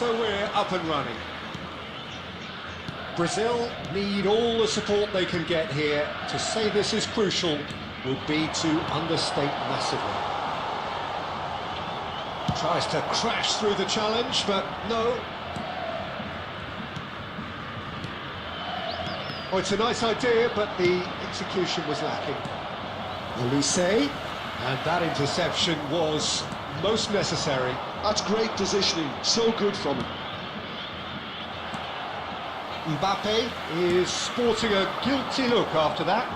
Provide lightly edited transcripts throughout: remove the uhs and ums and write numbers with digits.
So we're up and running. Brazil need all the support they can get here. To say this is crucial would be to understate massively. Tries to crash through the challenge, but no. Oh, it's a nice idea, but the execution was lacking. Elise, and that interception was most necessary. That's great positioning, so good from him. Mbappe is sporting a guilty look after that.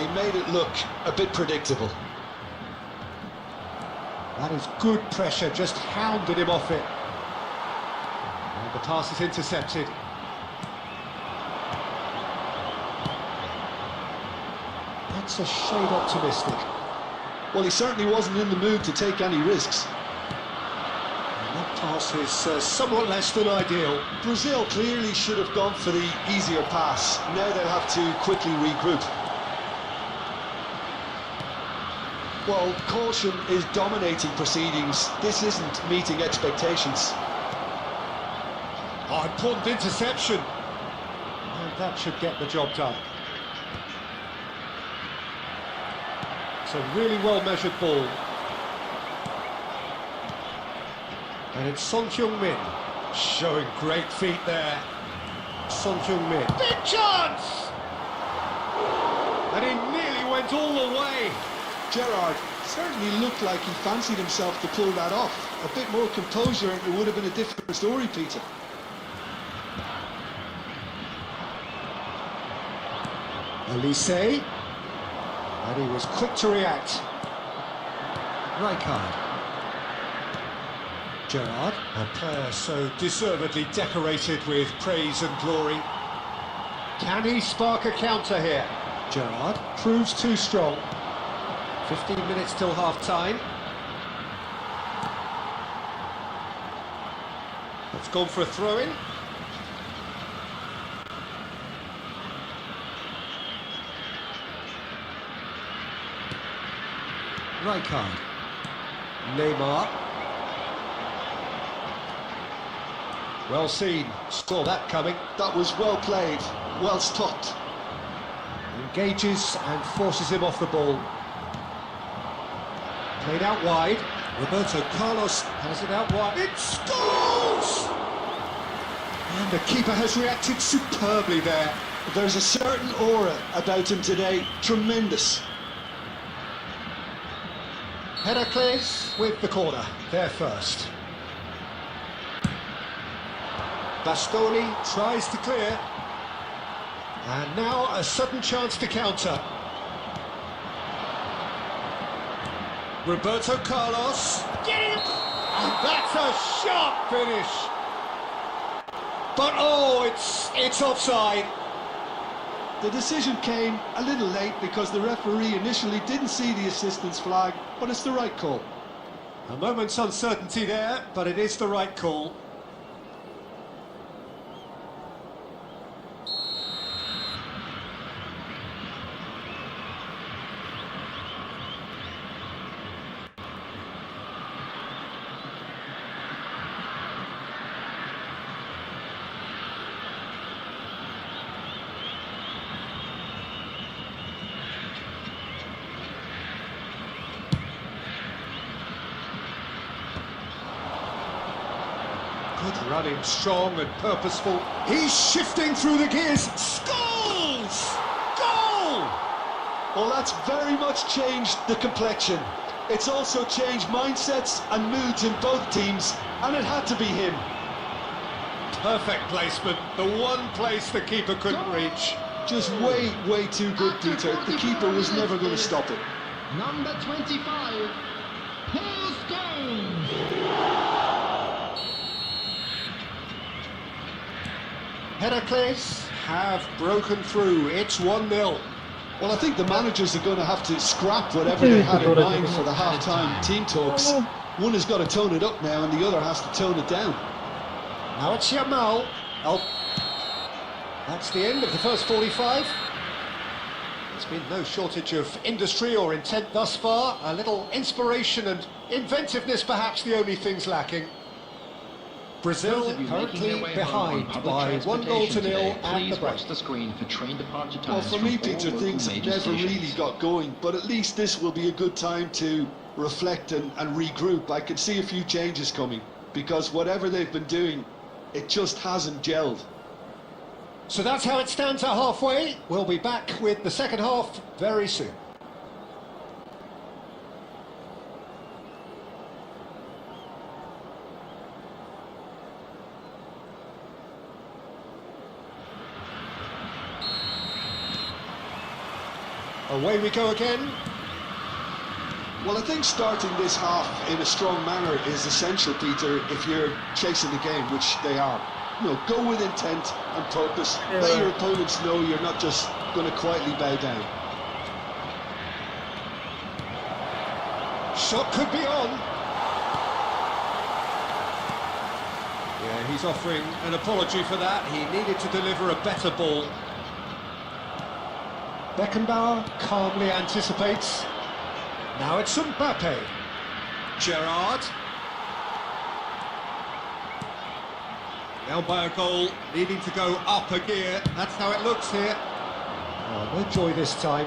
He made it look a bit predictable. That is good pressure, just hounded him off it. And the pass is intercepted. That's a shade optimistic. Well, he certainly wasn't in the mood to take any risks. And that pass is somewhat less than ideal. Brazil clearly should have gone for the easier pass. Now they'll have to quickly regroup. Well, caution is dominating proceedings. This isn't meeting expectations. Oh, important interception. And that should get the job done. It's a really well-measured ball. And it's Son Heung-min showing great feet there. Son Heung-min. Big chance! And he nearly went all the way. Gerrard certainly looked like he fancied himself to pull that off. A bit more composure and it would have been a different story, Peter. Elise, and he was quick to react. Rijkaard. Gerrard, a player so deservedly decorated with praise and glory. Can he spark a counter here? Gerrard proves too strong. 15 minutes till half-time. It's gone for a throw-in. Rijkaard. Neymar. Well seen. Saw that coming. That was well played. Well stopped. Engages and forces him off the ball. Played out wide. Roberto Carlos has it out wide. It scores! And the keeper has reacted superbly there. There's a certain aura about him today. Tremendous. Heracles with the corner. There first. Bastoni tries to clear. And now a sudden chance to counter. Roberto Carlos. Get him! And that's a sharp finish. But oh, it's offside. The decision came a little late because the referee initially didn't see the assistance flag, but it's the right call. A moment's uncertainty there, but it is the right call. Good running, strong and purposeful. He's shifting through the gears. Scores! Goal! Well, that's very much changed the complexion. It's also changed mindsets and moods in both teams, and it had to be him. Perfect placement. The one place the keeper couldn't reach. Just way too good, Peter. The keeper was never going to stop it. Number 25, Paul Scholes. Heracles have broken through. It's 1-0. Well, I think the managers are going to have to scrap whatever they had in mind for the half-time team talks. One has got to tone it up now and the other has to tone it down. Now it's Yamal. Oh, that's the end of the first 45. There's been no shortage of industry or intent thus far. A little inspiration and inventiveness perhaps the only things lacking. Brazil Those of you making currently their way home on behind public by 1-0 transportation at today, the please break. watch the screen for train departure Well, times for from me, all Peter, local things have major never stations. really got going, but at least this will be a good time to reflect and regroup. I can see a few changes coming, because whatever they've been doing, it just hasn't gelled. So that's how it stands at halfway. We'll be back with the second half very soon. Away we go again. Well, I think starting this half in a strong manner is essential, Peter, if you're chasing the game, which they are. You know, go with intent and purpose. Let your opponents know you're not just going to quietly bow down. Shot could be on. Yeah, he's offering an apology for that. He needed to deliver a better ball. Beckenbauer calmly anticipates. Now it's Mbappe. Gerrard. Down by a goal, needing to go up a gear. That's how it looks here. Oh, no joy this time.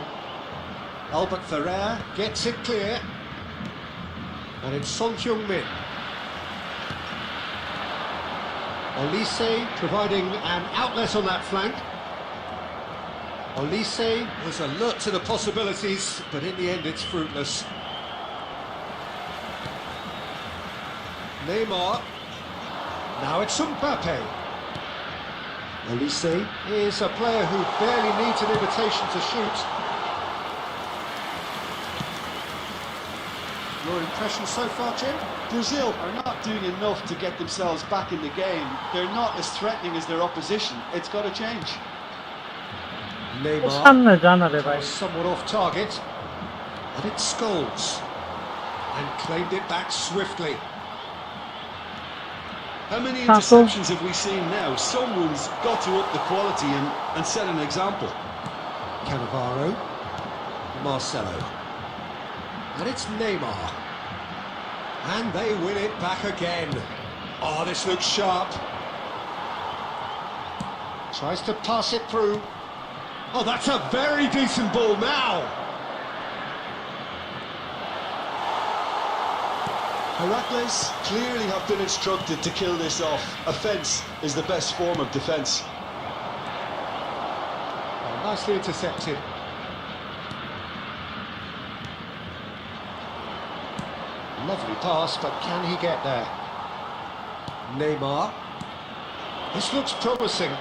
Albert Ferrer gets it clear. And it's Son Heung-min. Olise providing an outlet on that flank. Olise was alert to the possibilities, but in the end it's fruitless. Neymar. Now it's Mbappe. Olise is a player who barely needs an invitation to shoot. Your impression so far, Jim? Brazil are not doing enough to get themselves back in the game. They're not as threatening as their opposition. It's got to change. Neymar was somewhat off target, and it Scholes, and claimed it back swiftly. How many interceptions have we seen now? Someone's got to up the quality and set an example. Cannavaro, Marcelo, and it's Neymar, and they win it back again. Oh, this looks sharp. Tries to pass it through. Oh, that's a very decent ball now. Heracles clearly have been instructed to kill this off. Offence is the best form of defence. Oh, nicely intercepted. Lovely pass, but can he get there? Neymar. This looks promising.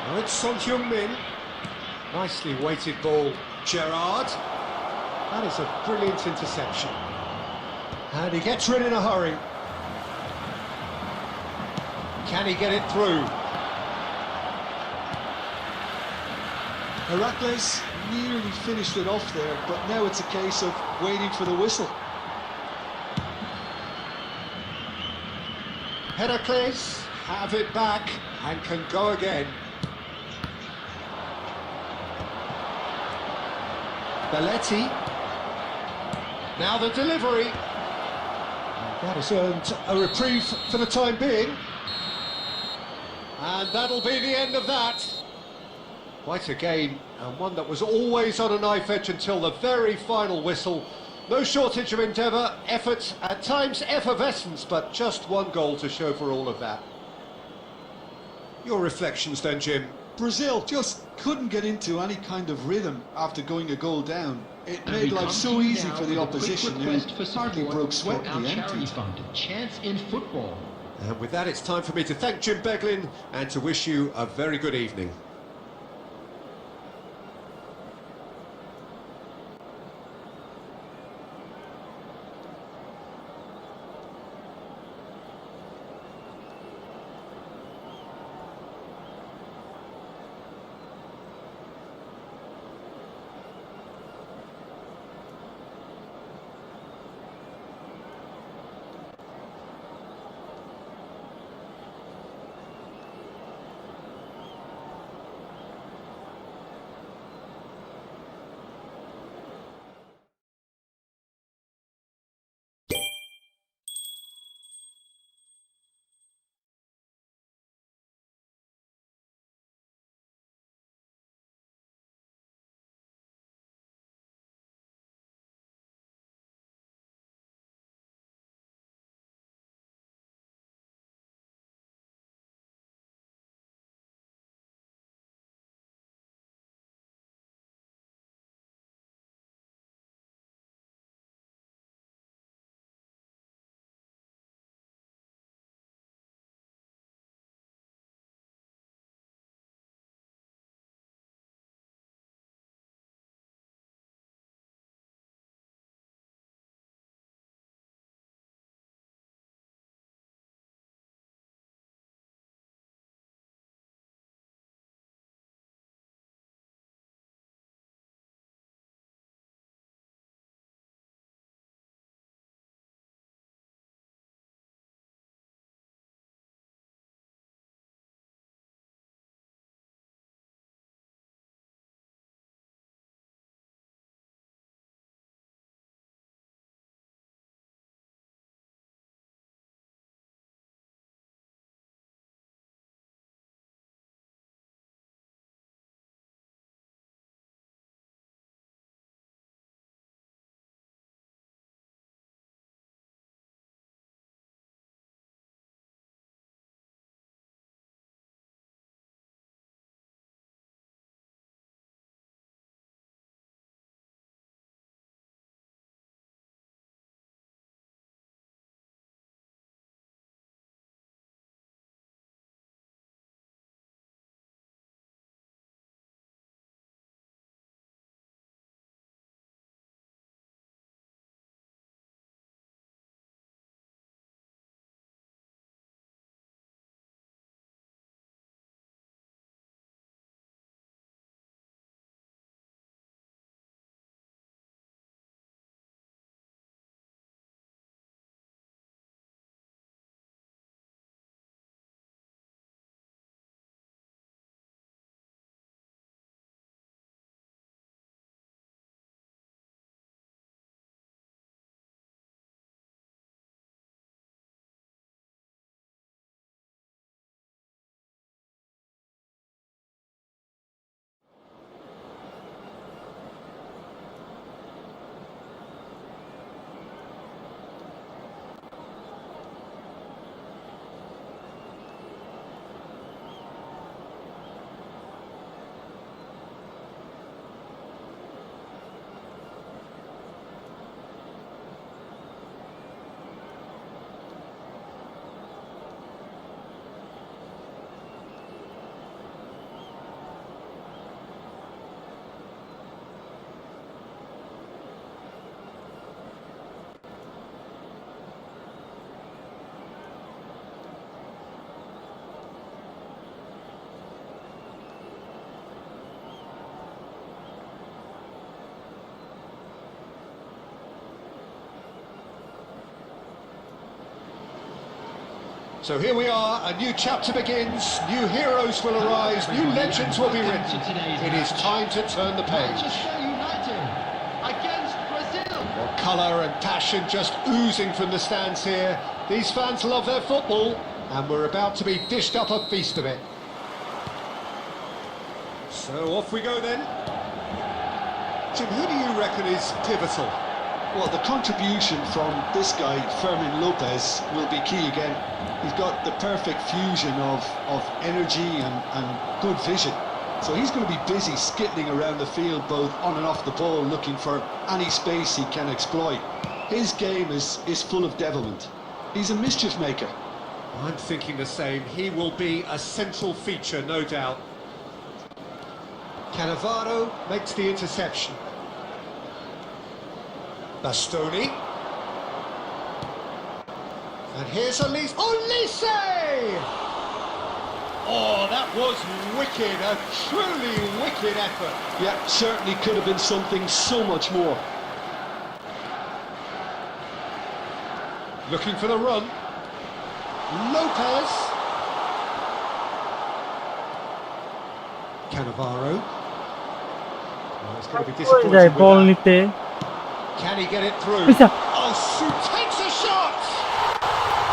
Now it's Son Heung-min. Nicely weighted ball. Gerrard. That is a brilliant interception. And he gets rid in a hurry. Can he get it through? Heracles nearly finished it off there, but now it's a case of waiting for the whistle. Heracles have it back and can go again. Belletti. Now the delivery. That has earned a reprieve for the time being. And that'll be the end of that. Quite a game, and one that was always on a knife edge until the very final whistle. No shortage of endeavour, effort, at times effervescence, but just one goal to show for all of that. Your reflections then, Jim? Brazil just couldn't get into any kind of rhythm after going a goal down. It And made we life come so to you easy now for the with a quick opposition who request for hardly support broke sweat for at our the end. charity fund, Chance in Football. And with that, it's time for me to thank Jim Beglin and to wish you a very good evening. So here we are, a new chapter begins, new heroes will arise, new legends will be written. It is time to turn the page. Manchester United against Brazil. Well, colour and passion just oozing from the stands here. These fans love their football, and we're about to be dished up a feast of it. So off we go then. Jim, who do you reckon is pivotal? Well, the contribution from this guy, Fermin Lopez, will be key again. He's got the perfect fusion of energy and good vision. So he's going to be busy skittling around the field, both on and off the ball, looking for any space he can exploit. His game is full of devilment. He's a mischief maker. I'm thinking the same. He will be a central feature, no doubt. Cannavaro makes the interception. Bastoni. And here's Olise. Olise! Oh, that was wicked, a truly wicked effort. Yeah, certainly could have been something so much more. Looking for the run. Lopez. Cannavaro. Oh, it's going to be disappointing with ball that. নিতে Can he get it through? Pisa. Oh, shoot, takes a shot!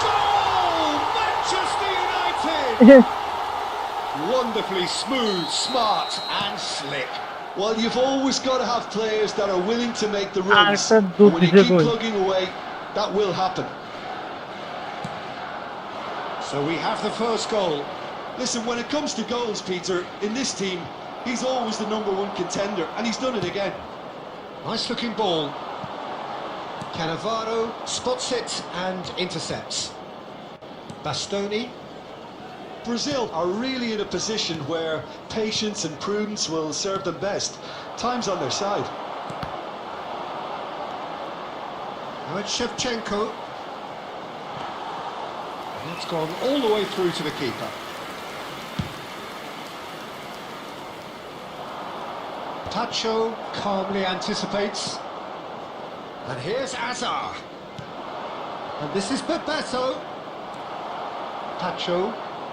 Goal! Manchester United! Wonderfully smooth, smart and slick. Well, you've always got to have players that are willing to make the runs. একটা And দুধ when you দিতে keep goal. plugging away, that will happen. So we have the first goal. Listen, when it comes to goals, Peter, in this team, he's always the #1 contender, and he's done it again. Nice looking ball. Cannavaro spots it and intercepts. Bastoni. Brazil are really in a position where patience and prudence will serve them best. Time's on their side. Now it's Shevchenko. And it's gone all the way through to the keeper. Tacho calmly anticipates. And here's Azar. And this is Bebeto. Tacho.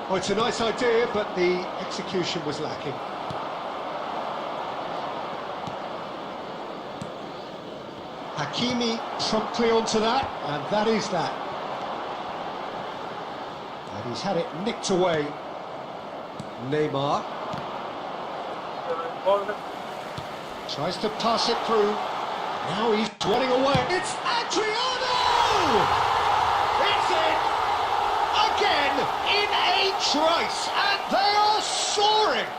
Oh, it's a nice idea, but the execution was lacking. Hakimi promptly onto that, and that is that. And he's had it nicked away. Neymar tries to pass it through. Now he's running away. It's Adriano! It's in! Again, in a trice, and they are soaring!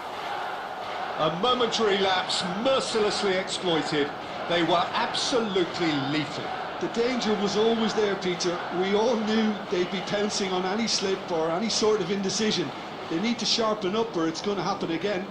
A momentary lapse, mercilessly exploited. They were absolutely lethal. The danger was always there, Peter. We all knew they'd be pouncing on any slip or any sort of indecision. They need to sharpen up or it's going to happen again.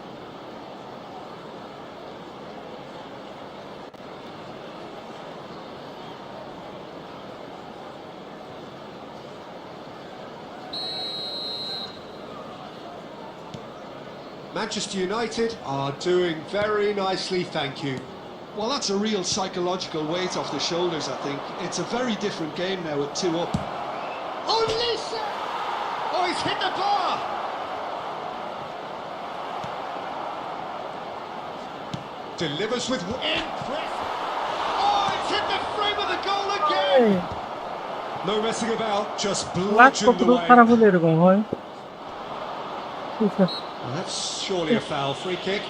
Manchester United are doing very nicely, thank you. Well, that's a real psychological weight off the shoulders, I think. It's a very different game now with 2 up. Oh, Lisa! Oh, he's hit the bar! Delivers with impressive. Oh, it's hit the frame of the goal again! No messing about, just lakh bludgeoned কতটুকু away. খারাপ হলে এরকম হয় Well, that's surely a foul. Free kick.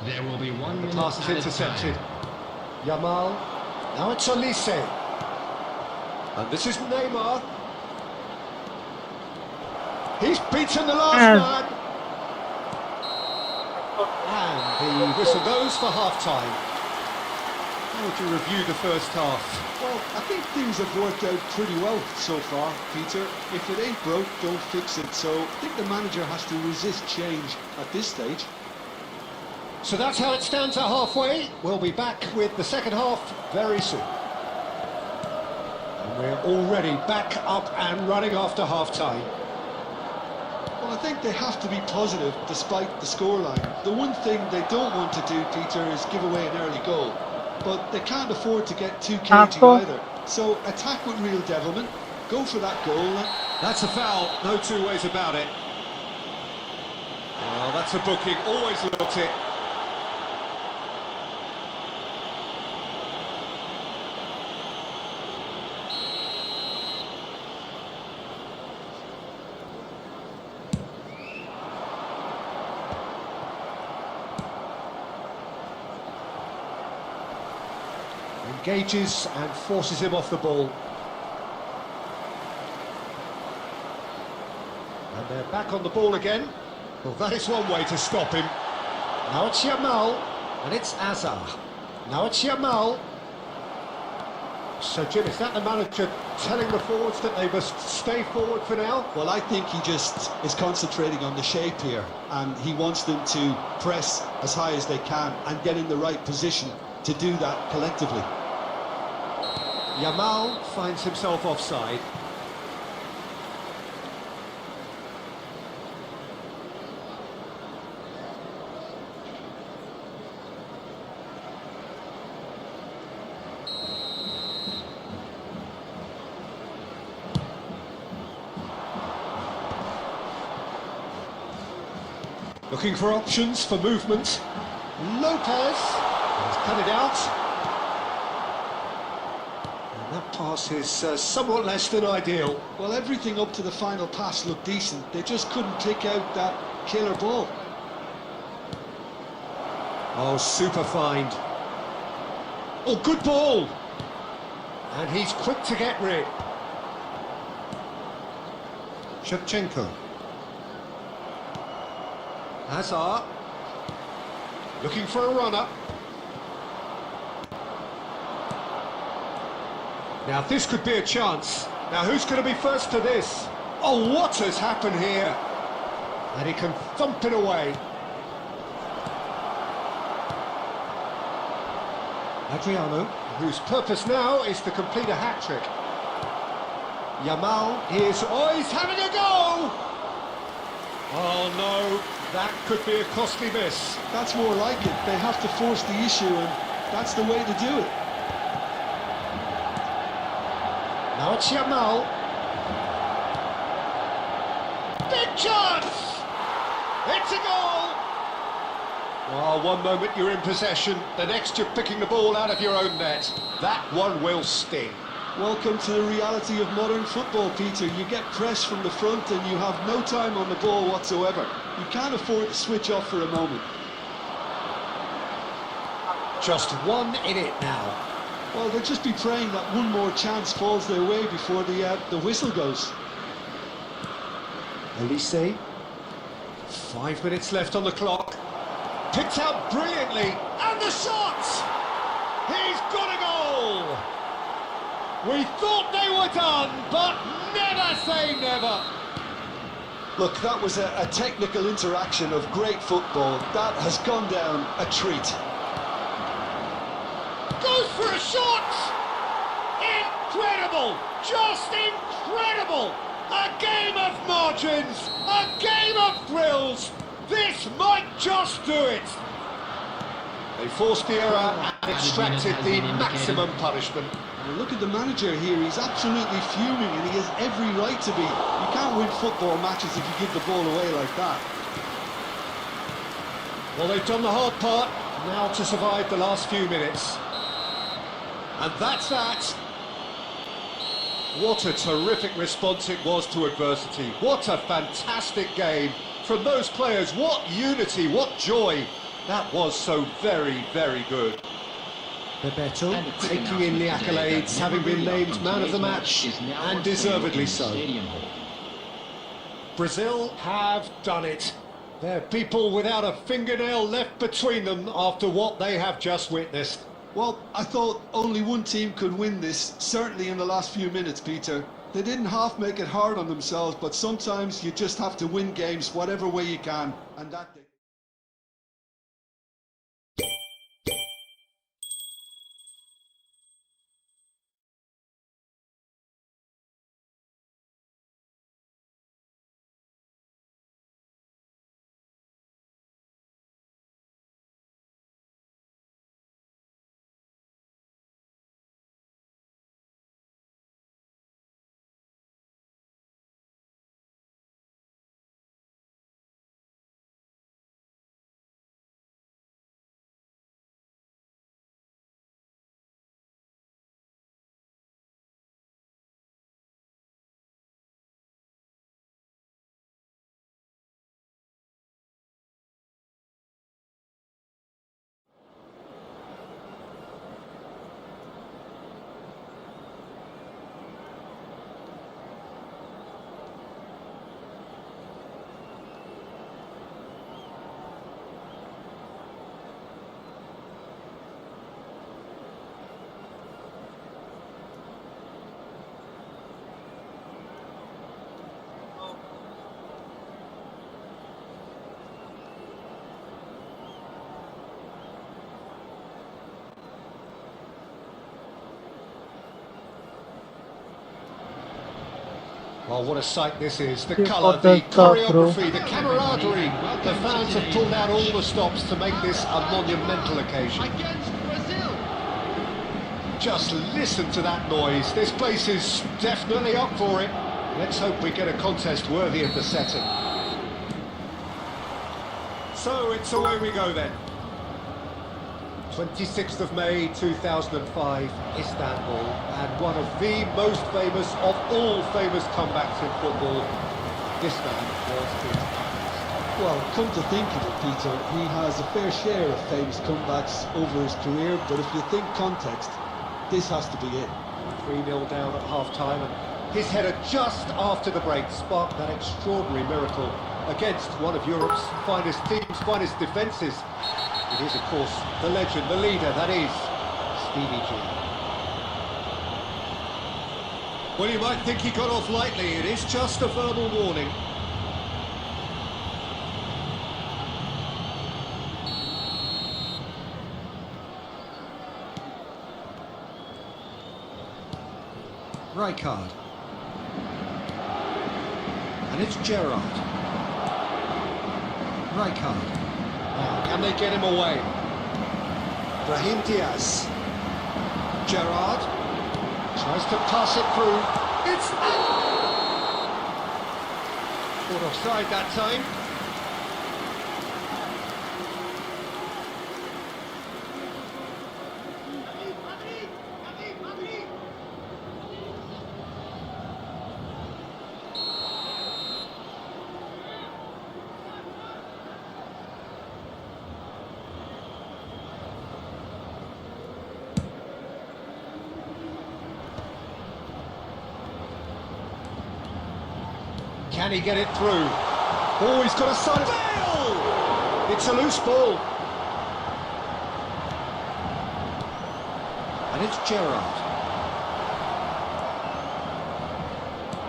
There will be 1 The minute pass is added intercepted. time. Yamal. Now it's Olise. And this is Neymar. He's beaten the last man. And the whistle goes for half-time. How would you review the first half? Well, I think things have worked out pretty well so far, Peter. If it ain't broke, don't fix it. So I think the manager has to resist change at this stage. So that's how it stands at halfway. We'll be back with the second half very soon. And we're already back up and running after half-time. Well, Well, I think they have to be positive despite the scoreline. The one thing they don't want to do, Peter, is give away an early goal. But they can't afford to get too cagey either. So attack with real devilment, go for that goal. That's a foul, no two ways about it. Well, that's a booking, always looked it. Engages and forces him off the ball. And they're back on the ball again. Well, that is one way to stop him. Now it's Yamal, and it's Azar. Now it's Yamal. So, Jim, is that the manager telling the forwards that they must stay forward for now? Well, I think he just is concentrating on the shape here, and he wants them to press as high as they can and get in the right position to do that collectively. Yamal finds himself offside. Looking for options for movement. Lopez has cut it out. And that pass is somewhat less than ideal. Well, everything up to the final pass looked decent. They just couldn't pick out that killer ball. Oh, super find. Oh, good ball. And he's quick to get rid. Shevchenko. Hazard. Looking for a runner. Now this could be a chance. Now who's going to be first to this? Oh, what has happened here? And he can thump it away. Adriano, whose purpose now is to complete a hat-trick. Yamal is... Oh, he's having a go! Oh no, that could be a costly miss. That's more like it. They have to force the issue, and that's the way to do it. Now it's Yamal. Big chance! It's a goal! Oh, one moment you're in possession, the next you're picking the ball out of your own net. That one will sting. Welcome to the reality of modern football, Peter. You get pressed from the front and you have no time on the ball whatsoever. You can't afford to switch off for a moment. Just one in it now. Well, they'll just be praying that one more chance falls their way before the whistle goes. Elise. 5 minutes left on the clock. Picked out brilliantly. And the shot! He's got a goal! We thought they were done, but never say never. Look, that was a technical interaction of great football. That has gone down a treat. Goes for a shot! Incredible! Just incredible! A game of margins! A game of thrills! This might just do it! They forced the error and extracted the maximum punishment. And look at the manager here, he's absolutely fuming and he has every right to be. You can't win football matches if you give the ball away like that. Well, they've done the hard part, now to survive the last few minutes. And that's that. What a terrific response it was to adversity. What a fantastic game from those players. What unity, what joy. That was so very, very good. Bebeto taking in the accolades, having been named man of the match, and deservedly so. Brazil have done it. They're people without a fingernail left between them after what they have just witnessed. Well, I thought only one team could win this, certainly in the last few minutes, Peter. They didn't half make it hard on themselves, but sometimes you just have to win games whatever way you can, and that... Well, what a sight this is. The Keep colour, up the the stop, bro. choreography, the camaraderie. The fans have pulled out all the stops to make this a monumental occasion. Against Brazil. Just listen to that noise. This place is definitely up for it. Let's hope we get a contest worthy of the setting. So it's away we go then. 26th of May 2005, Istanbul, and one of the most famous of all famous comebacks in football. This man was his finest. Well, come to think of it, Peter, he has a fair share of famous comebacks over his career, but if you think context, this has to be it. 3-0 down at half-time, and his header just after the break sparked that extraordinary miracle against one of Europe's finest teams, finest defences. It is, of course, the legend, the leader, that is Stevie G. Well, you might think he got off lightly. It is just a verbal warning. Rijkaard. And it's Gerrard. Rijkaard. Now, can they get him away? Brahim Diaz. Gerrard tries to pass it through. It's caught offside that time. Can he get it through? Oh, he's got a side. Bale! It's a loose ball. And it's Gerrard.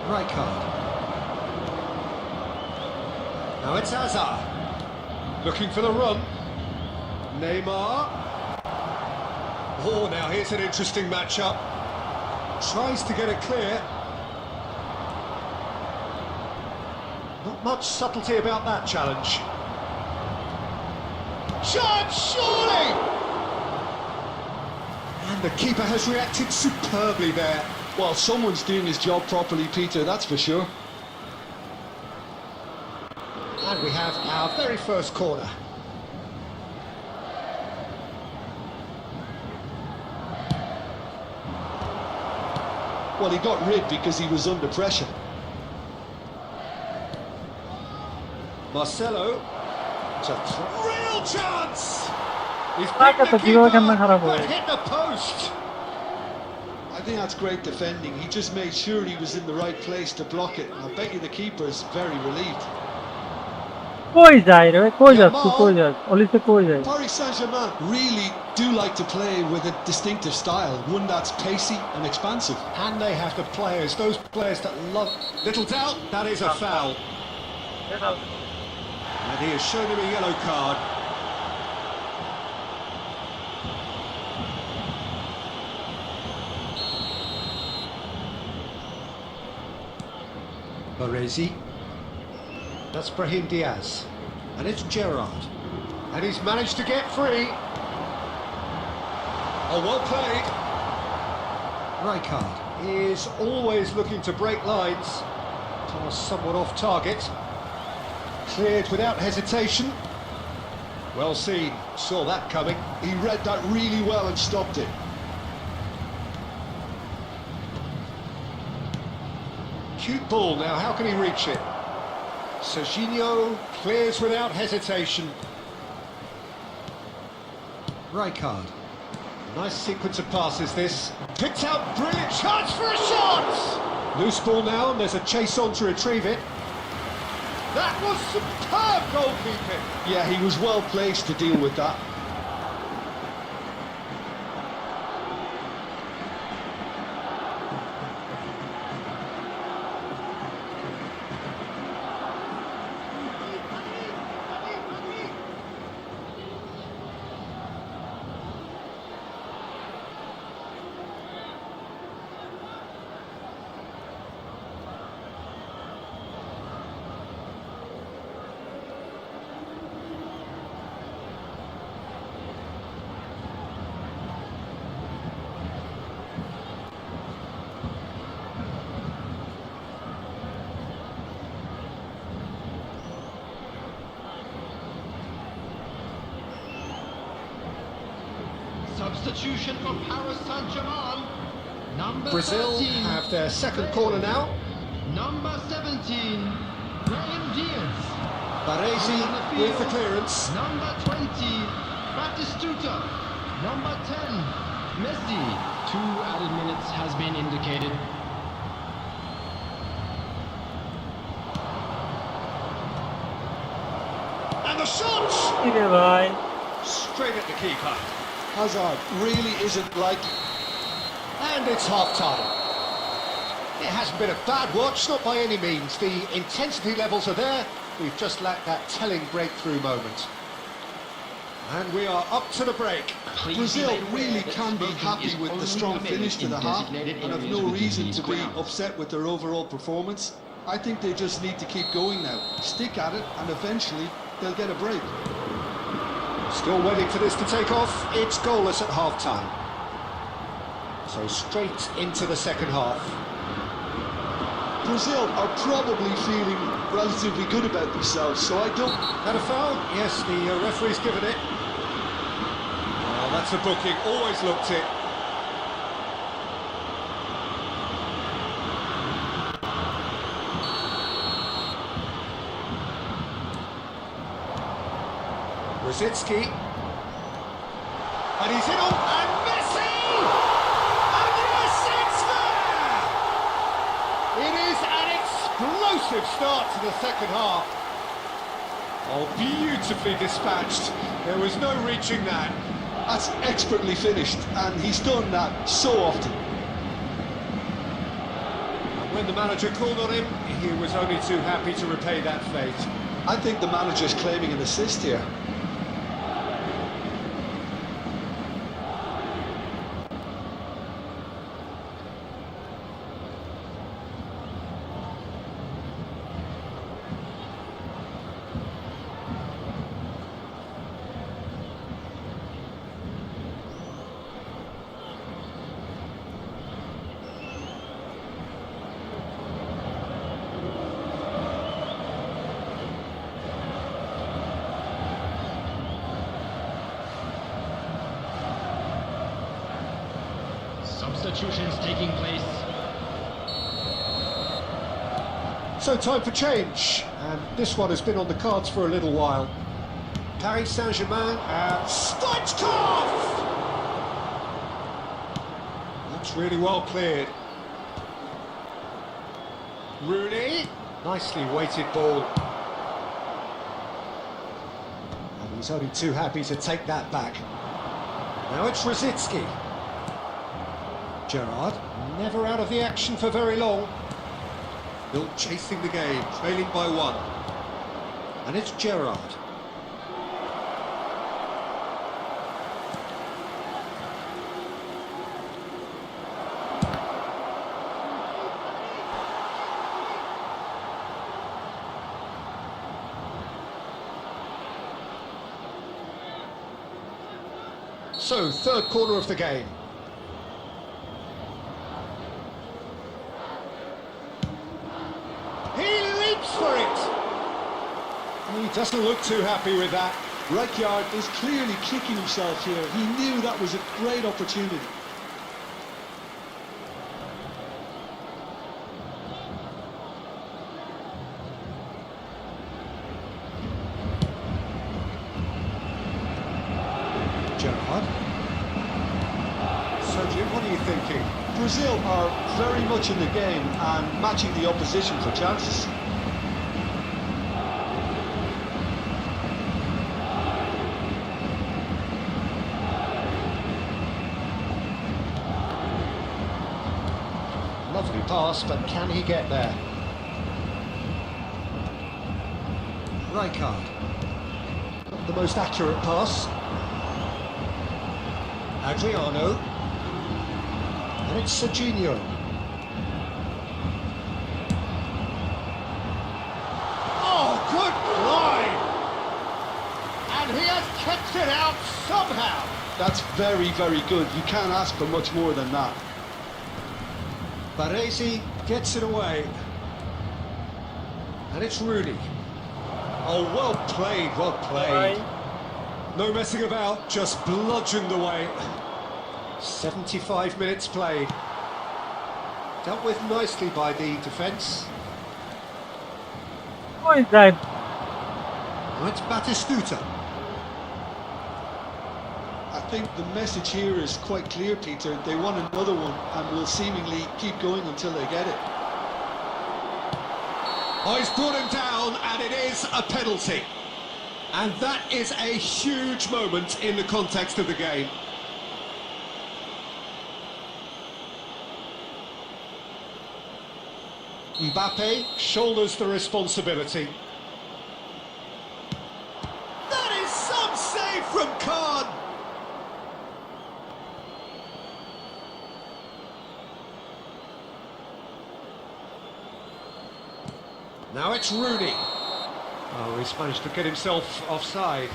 Rijkaard. Now it's Hazard. Looking for the run. Neymar. Oh, now here's an interesting matchup. Tries to get it clear. Not much subtlety about that challenge. Chance, surely! And the keeper has reacted superbly there. Well, someone's doing his job properly, Peter, that's for sure. And we have our very first corner. Well, he got rid because he was under pressure. Marcelo, it's a real chance! He's Baka beaten to the kiloa keeper, কেমনে খারাপ but হয় hit the post. I think that's great defending. He just made sure he was in the right place to block it. And I bet you the keeper's very relieved. কই যায় রে কই যাস তুই কই যাস অলিতে কই যায় Paris Saint-Germain really do like to play with a distinctive style, one that's pacey and expansive. And they have the players, those players that love... Little doubt, that is a foul. And he has shown him a yellow card. Baresi. That's Brahim Diaz. And it's Gerrard. And he's managed to get free. Oh, well played. Rijkaard is always looking to break lines. Pass somewhat off target. Cleared without hesitation. Well seen. Saw that coming. He read that really well and stopped it. Cute ball now, how can he reach it? Serginho clears without hesitation. Rijkaard. Nice sequence of passes this. Picked out, brilliant chance for a shot! Loose ball now, and there's a chase on to retrieve it. That was superb goalkeeping! Yeah, he was well placed to deal with that. Substitution for Paris Saint-Germain. Number Brazil 13. have their second corner now. Number 17. Brahim Diaz. Baresi On the field. with the clearance. Number 20. Batistuta. Number 10. Messi. 2 added minutes has been indicated. And the shot! Yine vay. Straight at the keeper. Hazard really isn't likely. And it's half-time. It hasn't been a bad watch, not by any means. The intensity levels are there. We've just lacked that telling breakthrough moment. And we are up to the break. Brazil really can be happy with the strong finish to the half and have no reason to be upset with their overall performance. I think they just need to keep going now, stick at it, and eventually they'll get a break. Still waiting for this to take off. It's goalless at half-time. So straight into the second half. Brazil are probably feeling relatively good about themselves, so I don't... Had a foul? Yes, the referee's given it. Well, that's a booking. Always looked it. Rosicki. And he's in on... And Messi! And yes, it's there! It is an explosive start to the second half. Oh, beautifully dispatched. There was no reaching that. That's expertly finished, and he's done that so often. And when the manager called on him, he was only too happy to repay that fate. I think the manager's claiming an assist here. Substitutions taking place. So time for change, and this one has been on the cards for a little while. Paris Saint-Germain and Stoichkov! That's really well cleared. Rooney, nicely weighted ball. And he's only too happy to take that back. Now it's Rosicki. Gerrard, never out of the action for very long. Still chasing the game, trailing by 1. And it's Gerrard. So, third quarter of the game. For it. He doesn't look too happy with that. Rijkaard is clearly kicking himself here. He knew that was a great opportunity. Gerrard. So Jim, what are you thinking? Brazil are very much in the game and matching the opposition for chances. Lovely pass, but can he get there? Rijkaard. Not the most accurate pass. Adriano. And it's Serginho. Oh, good line! And he has kept it out somehow. That's very, very good. You can't ask for much more than that. Baresi gets it away. And it's Rooney. Oh, well played, well played. No messing about, just bludgeoned away. 75 minutes played. Dealt with nicely by the defence. Poi dai, Now it's Batistuta. I think the message here is quite clear, Peter. They want another one and will seemingly keep going until they get it. Oh, he's brought him down, and it is a penalty. And that is a huge moment in the context of the game. Mbappe shoulders the responsibility. That is some save from Khan. Now it's Rooney. Oh, he's managed to get himself offside.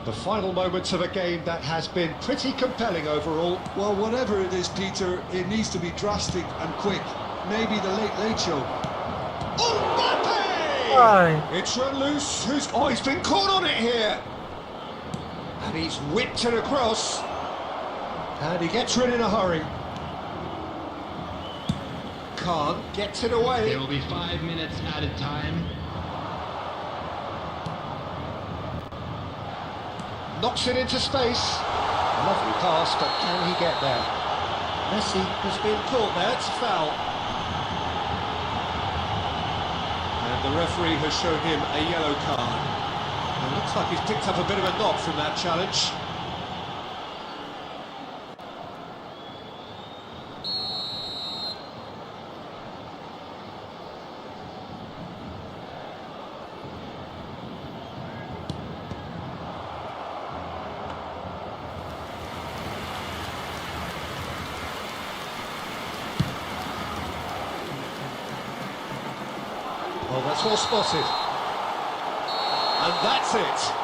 The final moments of a game that has been pretty compelling overall. Well, whatever it is, Peter, it needs to be drastic and quick. Maybe the late show. Mbappe! dai. It's run loose. He's been caught on it here. And he's whipped it across. And he gets rid in a hurry. Khan gets it away. There will be 5 minutes added time. Knocks it into space. Lovely pass, but can he get there? Messi has been caught there. It's a foul. And the referee has shown him a yellow card. And it looks like he's picked up a bit of a knock from that challenge. Well, that's well spotted. And that's it.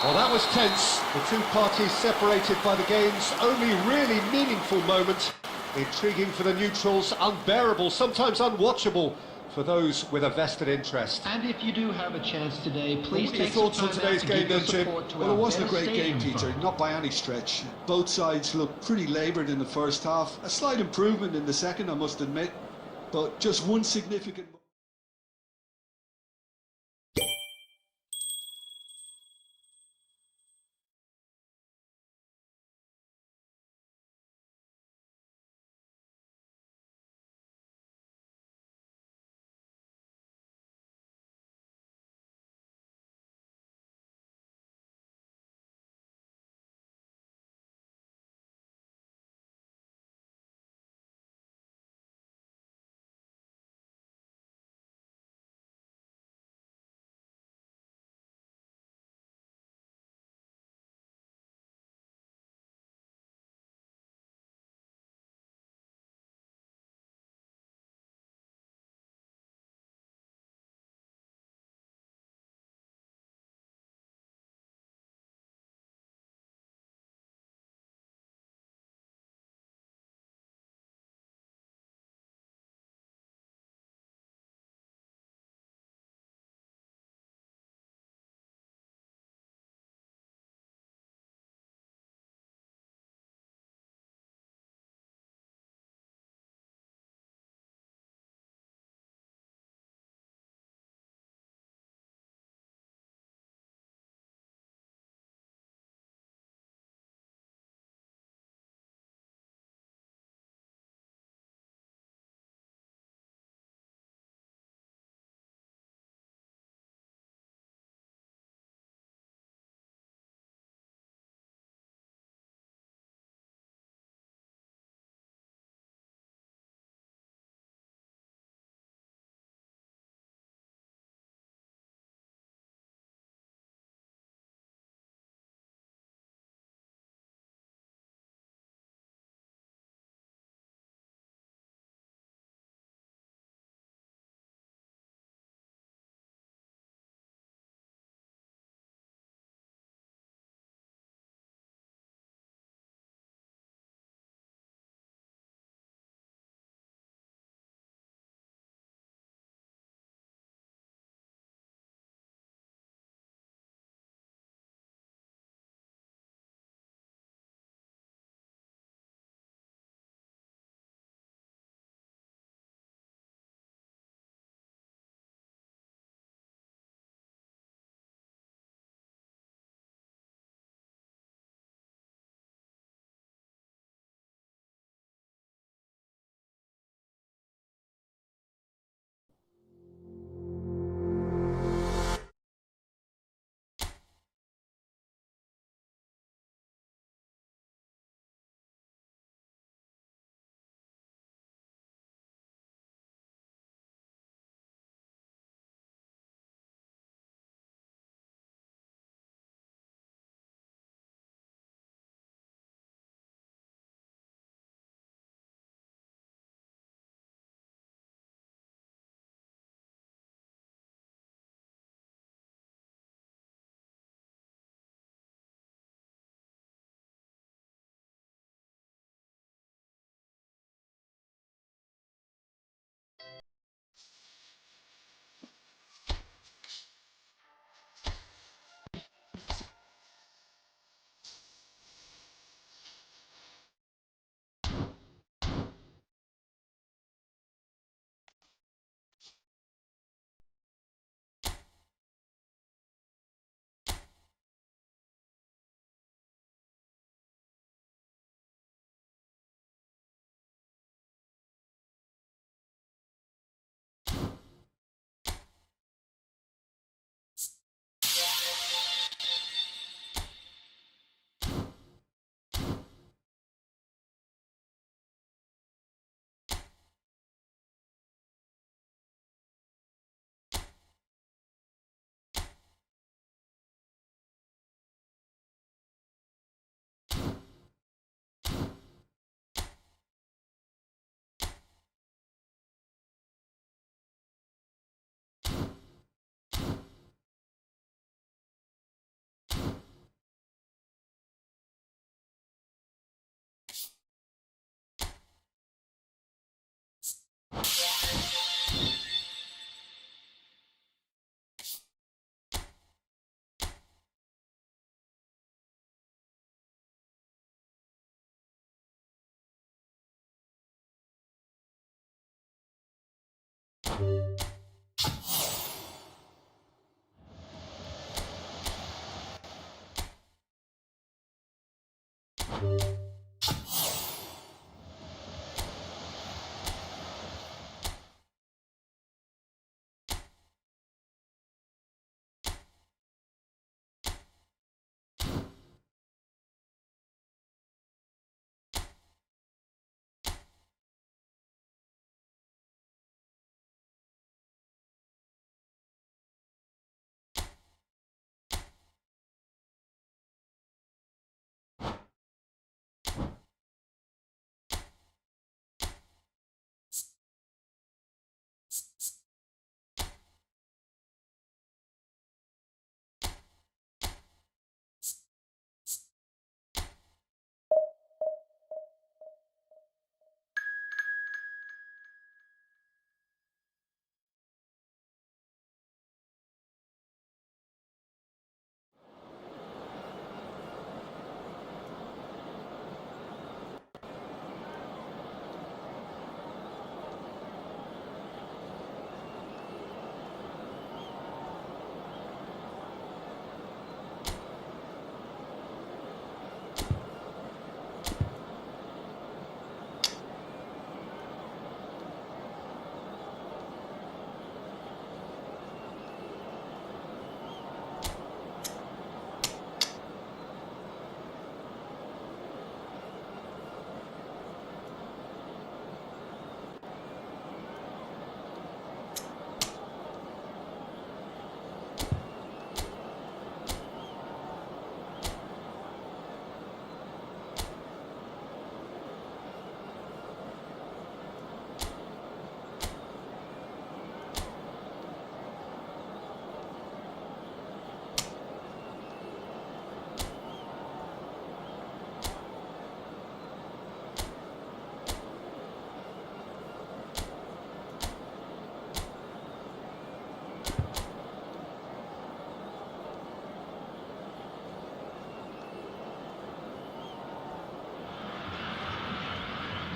Well, that was tense. The two parties separated by the game's only really meaningful moment. Intriguing for the neutrals, unbearable, sometimes unwatchable for those with a vested interest. And if you do have a chance today, please What are your take some thoughts on time today's out to game give your then, Jim? support to Well, it our wasn't a better great game, stadium Peter, fund. not by any stretch. Both sides looked pretty laboured in the first half. A slight improvement in the second, I must admit. But just one significant...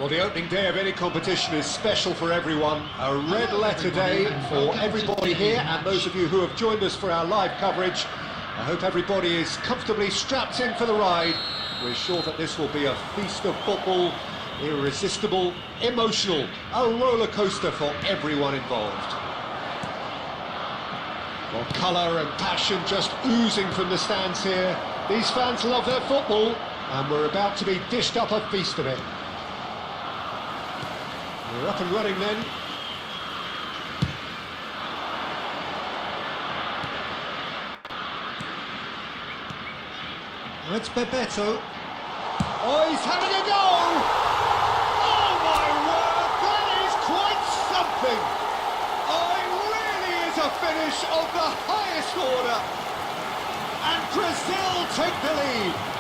Well, the opening day of any competition is special for everyone. A red letter day for everybody here, and those of you who have joined us for our live coverage. I hope everybody is comfortably strapped in for the ride. We're sure that this will be a feast of football, irresistible, emotional, a roller coaster for everyone involved. Well, colour and passion just oozing from the stands here. These fans love their football, and we're about to be dished up a feast of it. We're up and running then. It's Bebeto. Oh, he's having a go! Oh my word, that is quite something! Oh, it really is a finish of the highest order. And Brazil take the lead.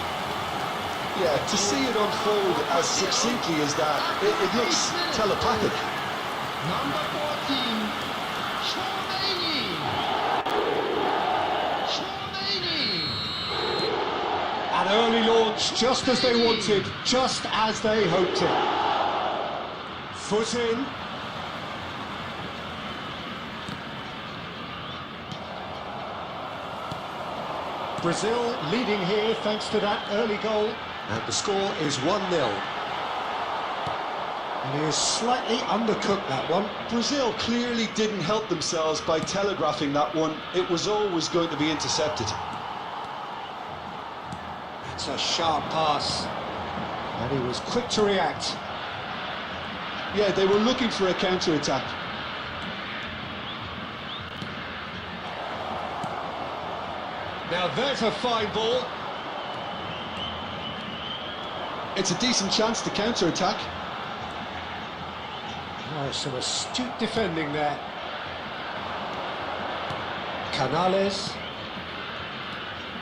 Yeah, to see it unfold as succinctly as that, it looks telepathic. Number 14, Chouameni. An early launch, just as they wanted, just as they hoped it. Foot in. Brazil leading here thanks to that early goal. And the score is 1-0. And he is slightly undercooked, that one. Brazil clearly didn't help themselves by telegraphing that one. It was always going to be intercepted. It's a sharp pass. And he was quick to react. Yeah, they were looking for a counter-attack. Now there's a fine ball. It's a decent chance to counter-attack. Oh, some astute defending there. Canales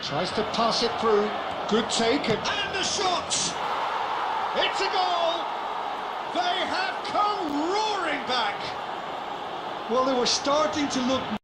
tries to pass it through. Good take, and the shot! It's a goal! They have come roaring back! Well, they were starting to look